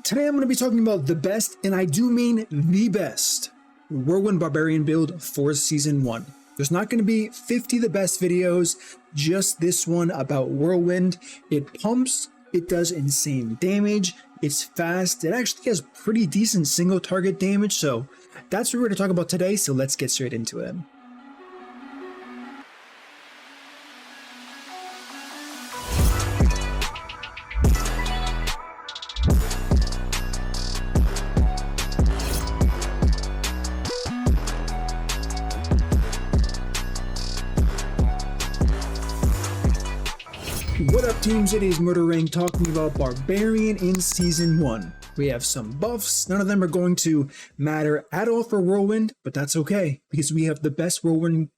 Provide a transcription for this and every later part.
Today I'm going to be talking about the best, and I do mean the best, Whirlwind Barbarian build for Season 1. There's not going to be 50 the best videos, just this one about Whirlwind. It pumps, it does insane damage, it's fast, it actually has pretty decent single target damage, so that's what we're going to talk about today, so let's get straight into it. What up teams, it is MurderInc talking about Barbarian in Season 1. We have some buffs, none of them are going to matter at all for Whirlwind, but that's okay, because we have the best Whirlwind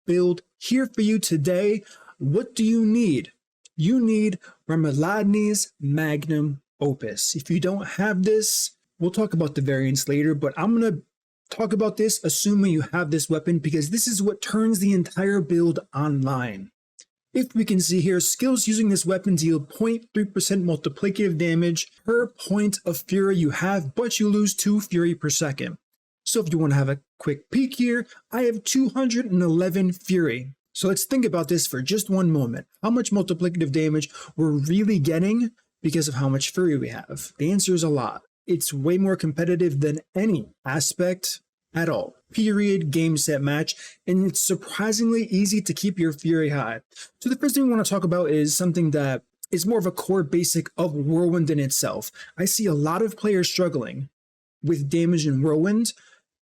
build here for you today. What do you need? You need Ramaladni's Magnum Opus. If you don't have this, we'll talk about the variants later, but I'm going to talk about this assuming you have this weapon, because this is what turns the entire build online. If we can see here, skills using this weapon deal 0.3% multiplicative damage per point of fury you have, but you lose 2 fury per second. So if you want to have a quick peek here, I have 211 fury. So let's think about this for just one moment. How much multiplicative damage we're really getting because of how much fury we have? The answer is a lot. It's way more competitive than any aspect at all. Period, game, set, match, and it's surprisingly easy to keep your fury high. So the first thing we want to talk about is something that is more of a core basic of Whirlwind in itself. I see a lot of players struggling with damage in Whirlwind.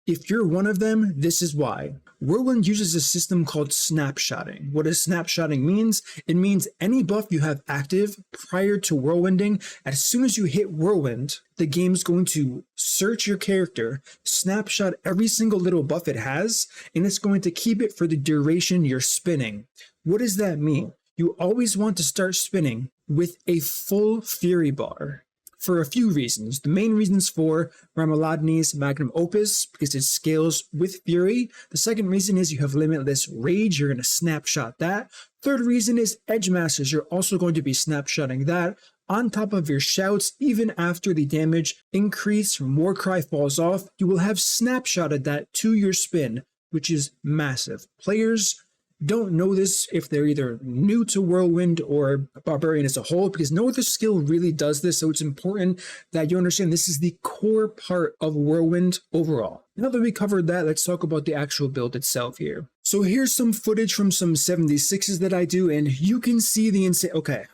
If you're one of them, this is why. Whirlwind uses a system called Snapshotting. What does Snapshotting means? It means any buff you have active prior to Whirlwinding, as soon as you hit Whirlwind, the game's going to search your character, snapshot every single little buff it has, and it's going to keep it for the duration you're spinning. What does that mean? You always want to start spinning with a full fury bar. For a few reasons. The main reasons for Ramaladni's Magnum Opus, because it scales with fury. The second reason is you have limitless rage, you're going to snapshot that. Third reason is Edge Masters, you're also going to be snapshotting that. On top of your shouts, even after the damage increase from Warcry falls off, you will have snapshotted that to your spin, which is massive. Players don't know this if they're either new to Whirlwind or Barbarian as a whole, because no other skill really does this, so it's important that you understand this is the core part of Whirlwind overall. Now that we covered that, let's talk about the actual build itself here. So here's some footage from some 76s that I do, and you can see the insane... Okay,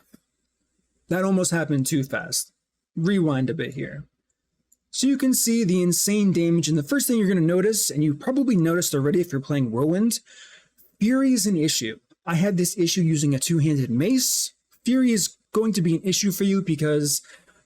that almost happened too fast. Rewind a bit here. So you can see the insane damage, and the first thing you're going to notice, and you probably noticed already if you're playing Whirlwind, fury is an issue. I had this issue using a two-handed mace. Fury is going to be an issue for you because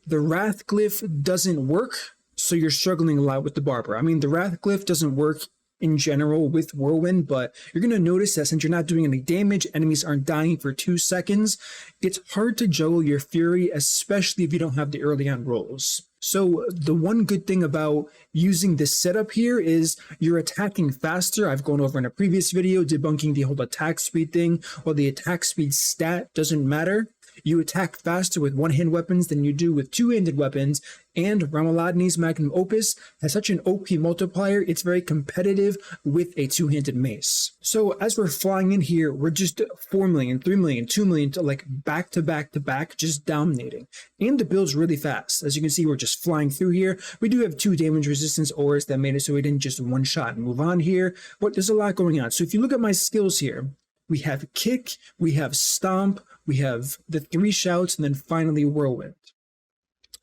the Wrath Glyph doesn't work, so you're struggling a lot with the Barber. I mean, the Wrath Glyph doesn't work in general with Whirlwind, but you're going to notice that since you're not doing any damage, enemies aren't dying for 2 seconds, it's hard to juggle your fury, especially if you don't have the early on rolls. So the one good thing about using this setup here is you're attacking faster. I've gone over in a previous video debunking the whole attack speed thing. While the attack speed stat doesn't matter, you attack faster with one-hand weapons than you do with two-handed weapons, and Ramaladni's Magnum Opus has such an OP multiplier, it's very competitive with a two-handed mace. So as we're flying in here, we're just 4 million, 3 million, 2 million, to like back to back to back, just dominating. And the build's really fast. As you can see, we're just flying through here. We do have 2 damage resistance auras that made it so we didn't just one shot and move on here, but there's a lot going on. So if you look at my skills here, we have kick, we have stomp, we have the 3 shouts, and then finally Whirlwind.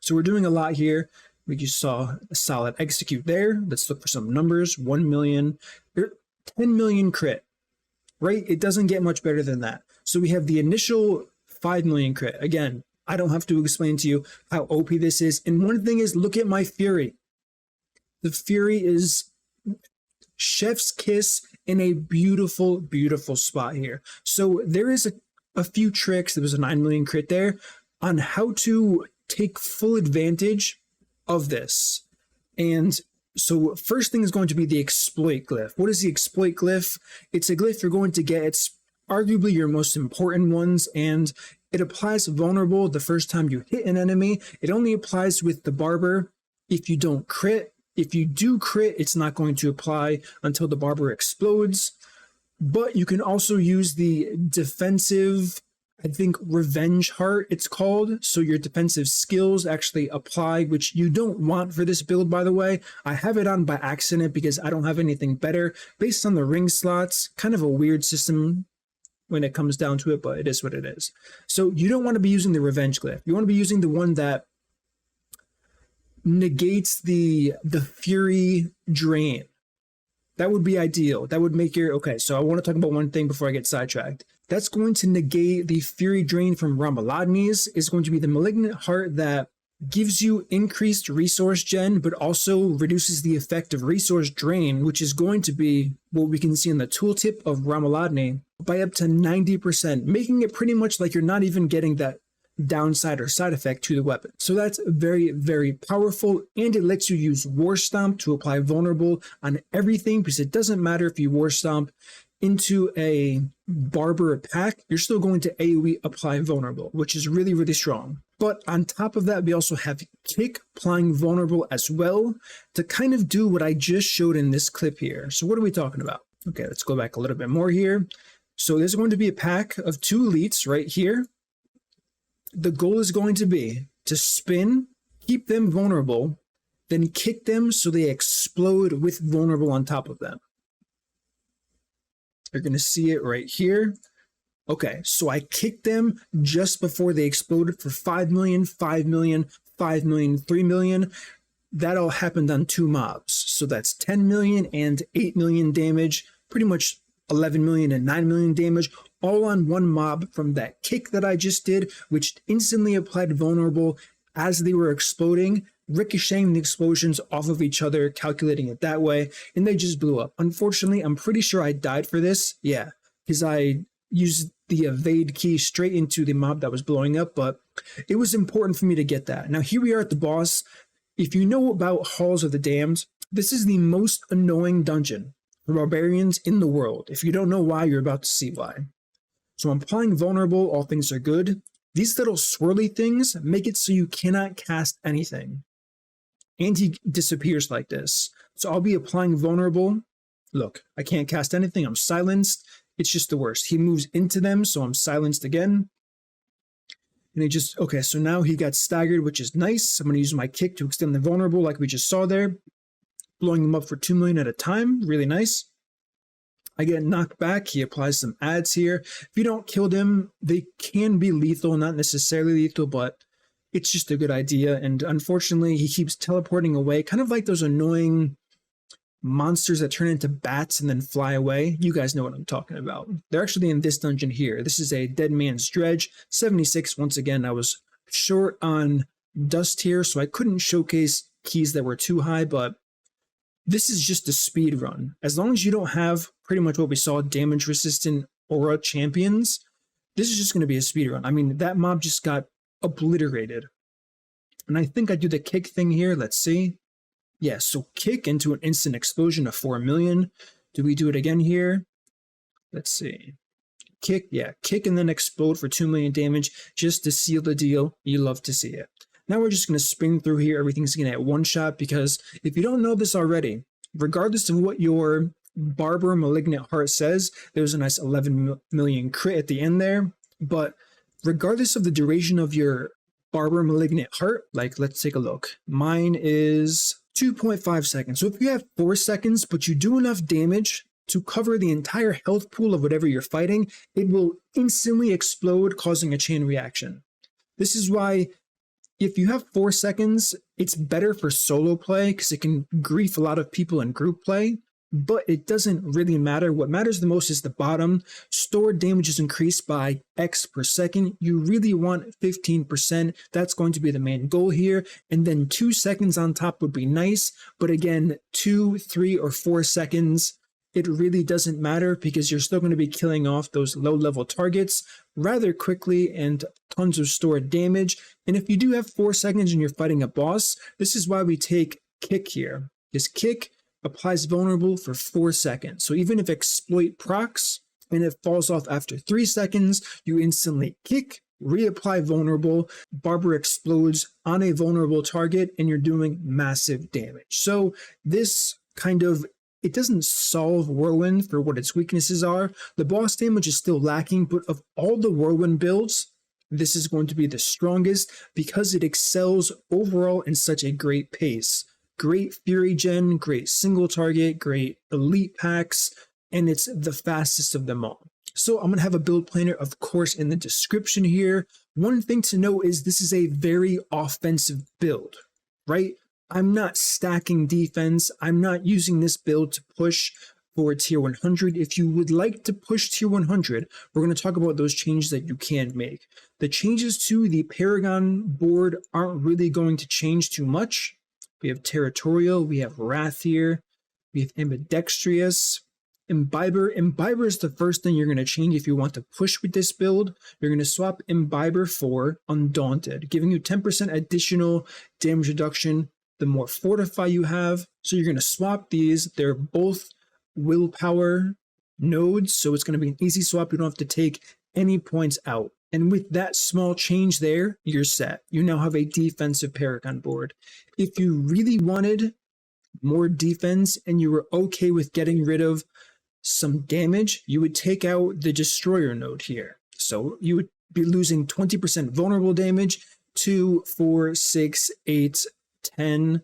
So we're doing a lot here. We just saw a solid execute there. Let's look for some numbers. 1 million, 10 million crit, right? It doesn't get much better than that. So we have the initial 5 million crit. Again, I don't have to explain to you how OP this is. And one thing is, look at my fury. The fury is chef's kiss in a beautiful, beautiful spot here. So there is a few tricks, there was a 9 million crit there, on how to take full advantage of this. And so first thing is going to be the exploit glyph. What is the exploit glyph? It's a glyph you're going to get. It's arguably your most important ones, and It applies vulnerable the first time you hit an enemy. It only applies with the Barber if you don't crit. If you do crit, it's not going to apply until the Barber explodes. But you can also use the defensive, I think, Revenge Heart, it's called. So your defensive skills actually apply, which you don't want for this build, by the way. I have it on by accident because I don't have anything better. Based on the ring slots, kind of a weird system when it comes down to it, but it is what it is. So you don't want to be using the Revenge Glyph. You want to be using the one that negates the Fury Drain. That would be ideal. That would make your... Okay, so I want to talk about one thing before I get sidetracked. That's going to negate the Fury Drain from Ramaladni's. It's going to be the Malignant Heart that gives you increased resource gen, but also reduces the effect of resource drain, which is going to be what we can see in the tooltip of Ramaladni by up to 90%, making it pretty much like you're not even getting that downside or side effect to the weapon. So that's very, very powerful, and it lets you use War Stomp to apply vulnerable on everything, because it doesn't matter if you War Stomp into a Barber attack, you're still going to AoE apply vulnerable, which is really, really strong. But on top of that, we also have Kick applying vulnerable as well to kind of do what I just showed in this clip here. So what are we talking about? Okay, let's go back a little bit more here. So there's going to be a pack of 2 elites right here. The goal is going to be to spin, keep them vulnerable, then kick them so they explode with vulnerable on top of them. You're going to see it right here. Okay, so I kicked them just before they exploded for 5 million, 5 million, 5 million, 3 million. That all happened on 2 mobs. So that's 10 million and 8 million damage, pretty much 11 million and 9 million damage, all on 1 mob from that kick that I just did, which instantly applied vulnerable as they were exploding, ricocheting the explosions off of each other, calculating it that way, and they just blew up. Unfortunately, I'm pretty sure I died for this. Yeah, because I used the evade key straight into the mob that was blowing up, but it was important for me to get that. Now here we are at the boss. If you know about Halls of the Damned, this is the most annoying dungeon for barbarians in the world. If you don't know why, you're about to see why. So I'm applying vulnerable, all things are good. These little swirly things make it so you cannot cast anything. And he disappears like this. So I'll be applying vulnerable. Look, I can't cast anything, I'm silenced. It's just the worst. He moves into them, so I'm silenced again. And he just, okay, so now he got staggered, which is nice. I'm going to use my kick to extend the vulnerable like we just saw there. Blowing them up for 2 million at a time, really nice. I get knocked back, he applies some adds here. If you don't kill them, they can be lethal, not necessarily lethal, but it's just a good idea. And unfortunately, he keeps teleporting away, kind of like those annoying monsters that turn into bats and then fly away. You guys know what I'm talking about. They're actually in this dungeon here. This is a Dead Man's Dredge, 76. Once again, I was short on dust here, so I couldn't showcase keys that were too high, but this is just a speed run. As long as you don't have pretty much what we saw, damage resistant aura champions, this is just going to be a speed run. I mean, that mob just got obliterated. And I think I do the kick thing here. Let's see. Yeah, so kick into an instant explosion of 4 million. Do we do it again here? Let's see. Kick, yeah, kick and then explode for 2 million damage just to seal the deal. You love to see it. Now we're just going to spin through here. Everything's going to get one shot, because if you don't know this already, regardless of what your Barber Malignant Heart says, there's a nice 11 million crit at the end there. But regardless of the duration of your Barber Malignant Heart, like let's take a look. Mine is 2.5 seconds. So if you have 4 seconds, but you do enough damage to cover the entire health pool of whatever you're fighting, it will instantly explode, causing a chain reaction. This is why if you have 4 seconds, it's better for solo play, because it can grief a lot of people in group play, but it doesn't really matter. What matters the most is the bottom. Stored damage is increased by X per second. You really want 15%. That's going to be the main goal here. And then 2 seconds on top would be nice. But again, 2, 3, or 4 seconds, it really doesn't matter, because you're still going to be killing off those low-level targets rather quickly and tons of stored damage. And if you do have 4 seconds and you're fighting a boss, this is why we take kick here. This kick applies vulnerable for 4 seconds. So even if exploit procs and it falls off after 3 seconds, you instantly kick reapply vulnerable, Barber explodes on a vulnerable target, and you're doing massive damage. So this kind of, it doesn't solve Whirlwind for what its weaknesses are. The boss damage is still lacking, but of all the Whirlwind builds, this is going to be the strongest because it excels overall in such a great pace. Great Fury gen, great single target, great elite packs, and it's the fastest of them all. So I'm going to have a build planner, of course, in the description here. One thing to note is this is a very offensive build, right? I'm not stacking defense. I'm not using this build to push for tier 100. If you would like to push tier 100, we're going to talk about those changes that you can make. The changes to the Paragon board aren't really going to change too much. We have Territorial, we have Wrath here, we have Ambidextrous, Imbiber. Imbiber is the first thing you're going to change if you want to push with this build. You're going to swap Imbiber for Undaunted, giving you 10% additional damage reduction the more Fortify you have. So you're going to swap these. They're both willpower nodes, so it's going to be an easy swap. You don't have to take any points out. And with that small change there, you're set. You now have a defensive Paragon board. If you really wanted more defense and you were okay with getting rid of some damage, you would take out the Destroyer node here. So you would be losing 20% vulnerable damage, 2, 4, 6, 8, 10.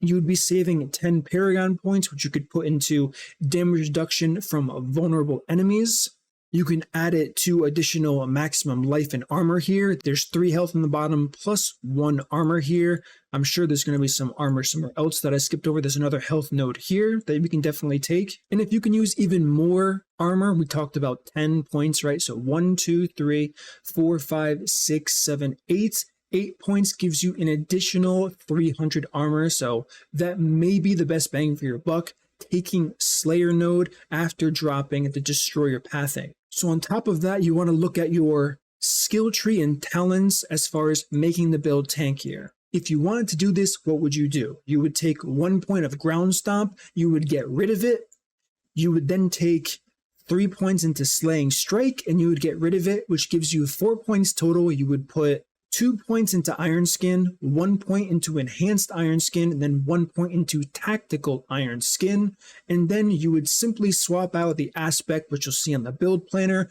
You would be saving 10 Paragon points, which you could put into damage reduction from vulnerable enemies. You can add it to additional maximum life and armor here. There's 3 health on the bottom plus 1 armor here. I'm sure there's going to be some armor somewhere else that I skipped over. There's another health node here that we can definitely take. And if you can use even more armor, we talked about 10 points, right? So 1, 2, 3, 4, 5, 6, 7, 8. 8 points gives you an additional 300 armor. So that may be the best bang for your buck, taking Slayer node after dropping the Destroyer pathing. So on top of that, you want to look at your skill tree and talents as far as making the build tankier. If you wanted to do this, what would you do? You would take 1 point of Ground Stomp, you would get rid of it, you would then take 3 points into Slaying Strike, and you would get rid of it, which gives you 4 points total. You would put 2 points into Iron Skin, 1 point into Enhanced Iron Skin, and then 1 point into Tactical Iron Skin. And then you would simply swap out the aspect, which you'll see on the build planner.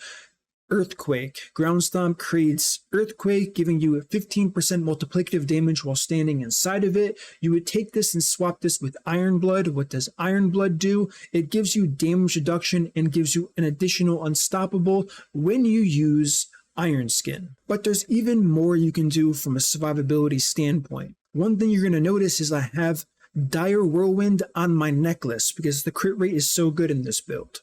Earthquake. Ground Stomp creates Earthquake, giving you a 15% multiplicative damage while standing inside of it. You would take this and swap this with Iron Blood. What does Iron Blood do? It gives you damage reduction and gives you an additional Unstoppable when you use Iron Skin. But there's even more you can do from a survivability standpoint. One thing you're going to notice is I have Dire Whirlwind on my necklace because the crit rate is so good in this build.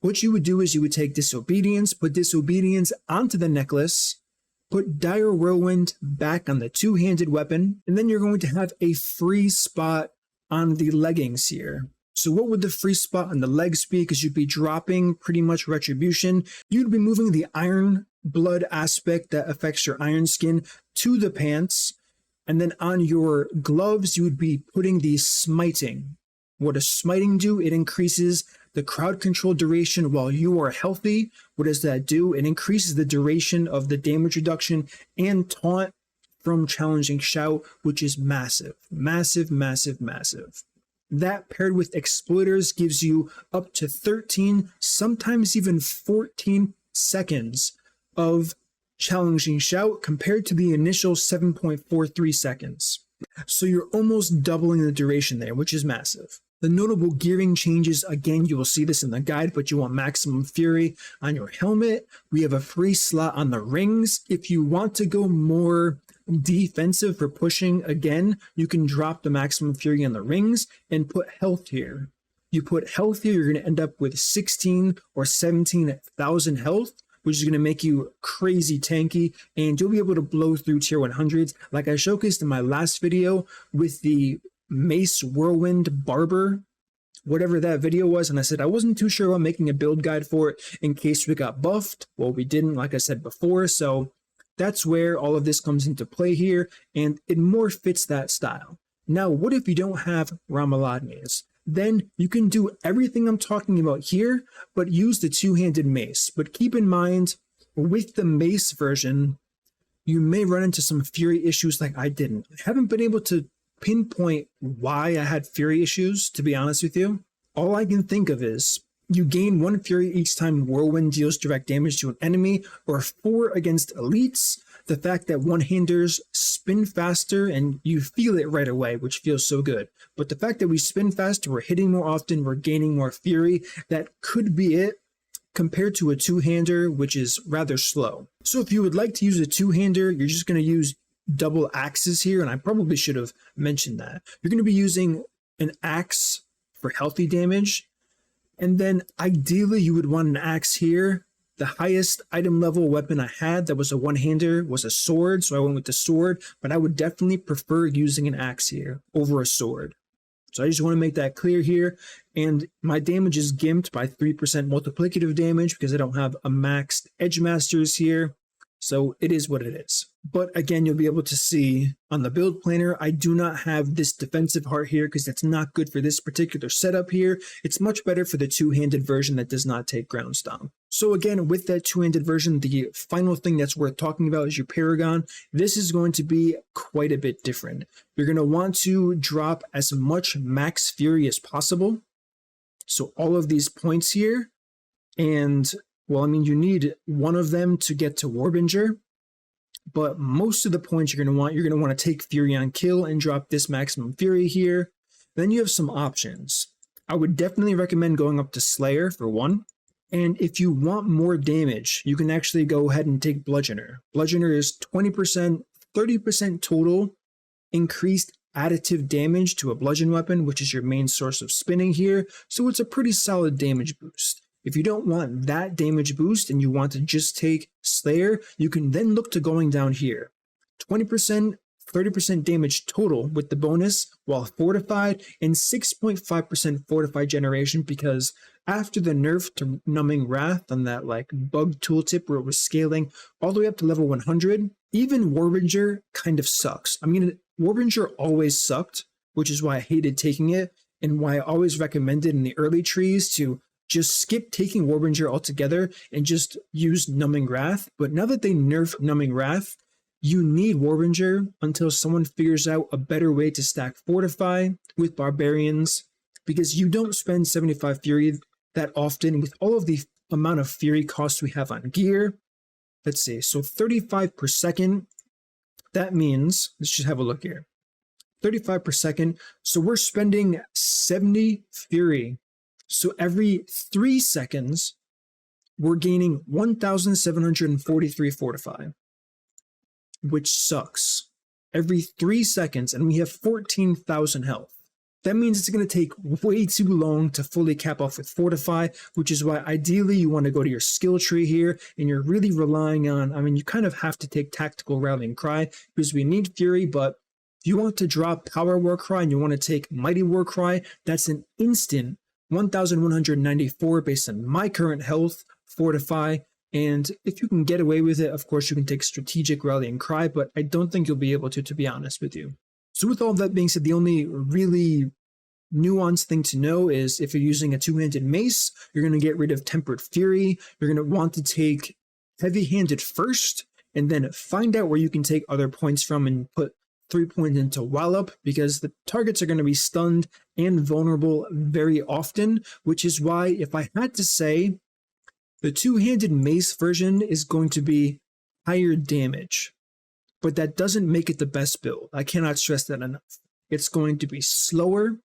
What you would do is you would take Disobedience, put Disobedience onto the necklace, put Dire Whirlwind back on the two-handed weapon, and then you're going to have a free spot on the leggings here. So what would the free spot on the legs be? Because you'd be dropping pretty much Retribution. You'd be moving the Iron Blood aspect that affects your Iron Skin to the pants. And then on your gloves, you would be putting the Smiting. What does Smiting do? It increases the crowd control duration while you are healthy. What does that do? It increases the duration of the damage reduction and taunt from Challenging Shout, which is massive. Massive, massive, massive. That paired with Exploiters gives you up to 13, sometimes even 14 seconds of Challenging Shout compared to the initial 7.43 seconds. So you're almost doubling the duration there, which is massive. The notable gearing changes, again, you will see this in the guide, but you want Maximum Fury on your helmet. We have a free slot on the rings. If you want to go more defensive for pushing, again, you can drop the Maximum Fury on the rings and put health here. You put health here, you're going to end up with 16 or 17,000 health, which is going to make you crazy tanky, and you'll be able to blow through tier 100s like I showcased in my last video with the Mace Whirlwind Barber, whatever that video was, and I said I wasn't too sure about making a build guide for it in case we got buffed. Well, we didn't, like I said before, so that's where all of this comes into play here, and it more fits that style. Now, what if you don't have Ramaladnis? Then you can do everything I'm talking about here, but use the two-handed mace. But keep in mind, with the mace version, you may run into some Fury issues like I didn't. I haven't been able to pinpoint why I had Fury issues, to be honest with you. All I can think of is you gain 1 Fury each time Whirlwind deals direct damage to an enemy, or 4 against elites. The fact that one-handers spin faster and you feel it right away, which feels so good. But the fact that we spin faster, we're hitting more often, we're gaining more Fury, that could be it compared to a two-hander, which is rather slow. So if you would like to use a two-hander, you're just going to use double axes here, and I probably should have mentioned that. You're going to be using an axe for healthy damage, and then ideally you would want an axe here. The highest item level weapon I had that was a one-hander was a sword, so I went with the sword, but I would definitely prefer using an axe here over a sword. So I just want to make that clear here. And my damage is gimped by 3% multiplicative damage because I don't have a maxed Edge Masters here. So it is what it is. But again, you'll be able to see on the build planner, I do not have this defensive heart here because that's not good for this particular setup here. It's much better for the two-handed version that does not take ground stomp. So again, with that two-handed version, the final thing that's worth talking about is your Paragon. This is going to be quite a bit different. You're going to want to drop as much max Fury as possible. So all of these points here, and well, I mean, you need one of them to get to Warbinger, but most of the points you're going to want to take Fury on kill and drop this maximum Fury here. Then you have some options. I would definitely recommend going up to Slayer for one. And if you want more damage, you can actually go ahead and take Bludgeoner. Bludgeoner is 20%, 30% total increased additive damage to a bludgeon weapon, which is your main source of spinning here. So it's a pretty solid damage boost. If you don't want that damage boost and you want to just take Slayer, you can then look to going down here. 20%, 30% damage total with the bonus while fortified, and 6.5% fortified generation, because after the nerf to Numbing Wrath on that like bug tooltip where it was scaling all the way up to level 100, even Warbinger kind of sucks. I mean, Warbinger always sucked, which is why I hated taking it and why I always recommended in the early trees to just skip taking Warbinger altogether and just use Numbing Wrath. But now that they nerf Numbing Wrath, you need Warbinger until someone figures out a better way to stack Fortify with Barbarians, because you don't spend 75 Fury that often with all of the amount of Fury costs we have on gear. Let's see, so 35 per second, that means, let's just have a look here, 35 per second, so we're spending 70 Fury. So every 3 seconds, we're gaining 1,743 Fortify, which sucks. Every 3 seconds, and we have 14,000 health. That means it's going to take way too long to fully cap off with Fortify, which is why ideally you want to go to your skill tree here, and you're really relying on, I mean, you kind of have to take Tactical Rallying Cry, because we need Fury, but if you want to drop Power War Cry and you want to take Mighty War Cry, that's an instant 1,194 based on my current health, Fortify, and if you can get away with it, of course you can take Strategic Rallying Cry, but I don't think you'll be able to be honest with you. So with all that being said, the only really nuanced thing to know is if you're using a two-handed mace, you're going to get rid of Tempered Fury, you're going to want to take heavy-handed first, and then find out where you can take other points from and put 3 points into Wallop, because the targets are going to be stunned and vulnerable very often, which is why if I had to say, the two-handed mace version is going to be higher damage, but that doesn't make it the best build. I cannot stress that enough. It's going to be slower.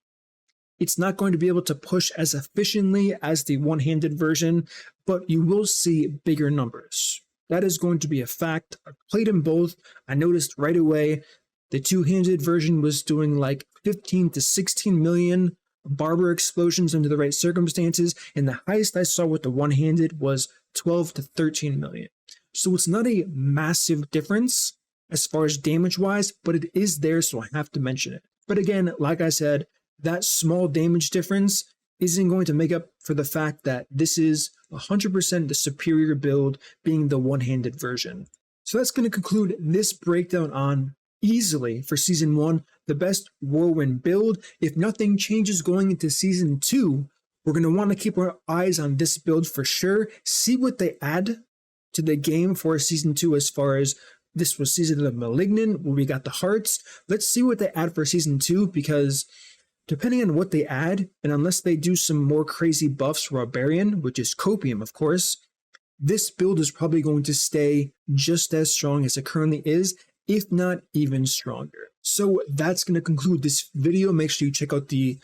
It's not going to be able to push as efficiently as the one-handed version, but you will see bigger numbers. That is going to be a fact. I played them both. I noticed right away the two-handed version was doing like 15 to 16 million Barber explosions under the right circumstances, and the highest I saw with the one-handed was 12 to 13 million. So it's not a massive difference as far as damage-wise, but it is there, so I have to mention it. But again, like I said, that small damage difference isn't going to make up for the fact that this is 100% the superior build, being the one-handed version. So that's going to conclude this breakdown on easily for Season 1, the best Whirlwind build. If nothing changes going into Season 2, we're going to want to keep our eyes on this build for sure, see what they add to the game for Season 2 as far as This was season of Malignant, where we got the hearts. Let's see what they add for season 2, because depending on what they add, and unless they do some more crazy buffs for Barbarian, which is copium, of course, this build is probably going to stay just as strong as it currently is, if not even stronger. So that's going to conclude this video. Make sure you check out the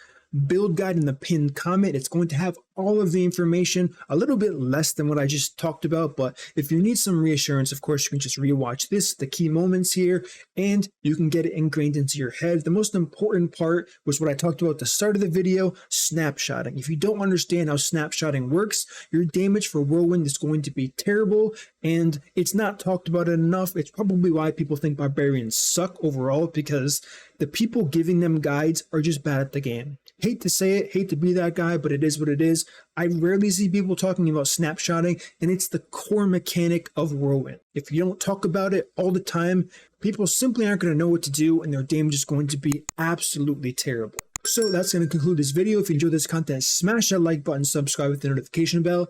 build guide in the pinned comment. It's going to have all of the information, a little bit less than what I just talked about, but if you need some reassurance, of course, you can just rewatch this, the key moments here, and you can get it ingrained into your head. The most important part was what I talked about at the start of the video, snapshotting. If you don't understand how snapshotting works, your damage for Whirlwind is going to be terrible, and it's not talked about enough. It's probably why people think Barbarians suck overall, because the people giving them guides are just bad at the game. Hate to say it, hate to be that guy, but it is what it is. I rarely see people talking about snapshotting, and it's the core mechanic of Whirlwind. If you don't talk about it all the time, people simply aren't going to know what to do, and their damage is going to be absolutely terrible. So that's going to conclude this video. If you enjoyed this content, smash that like button, subscribe with the notification bell,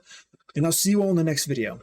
and I'll see you all in the next video.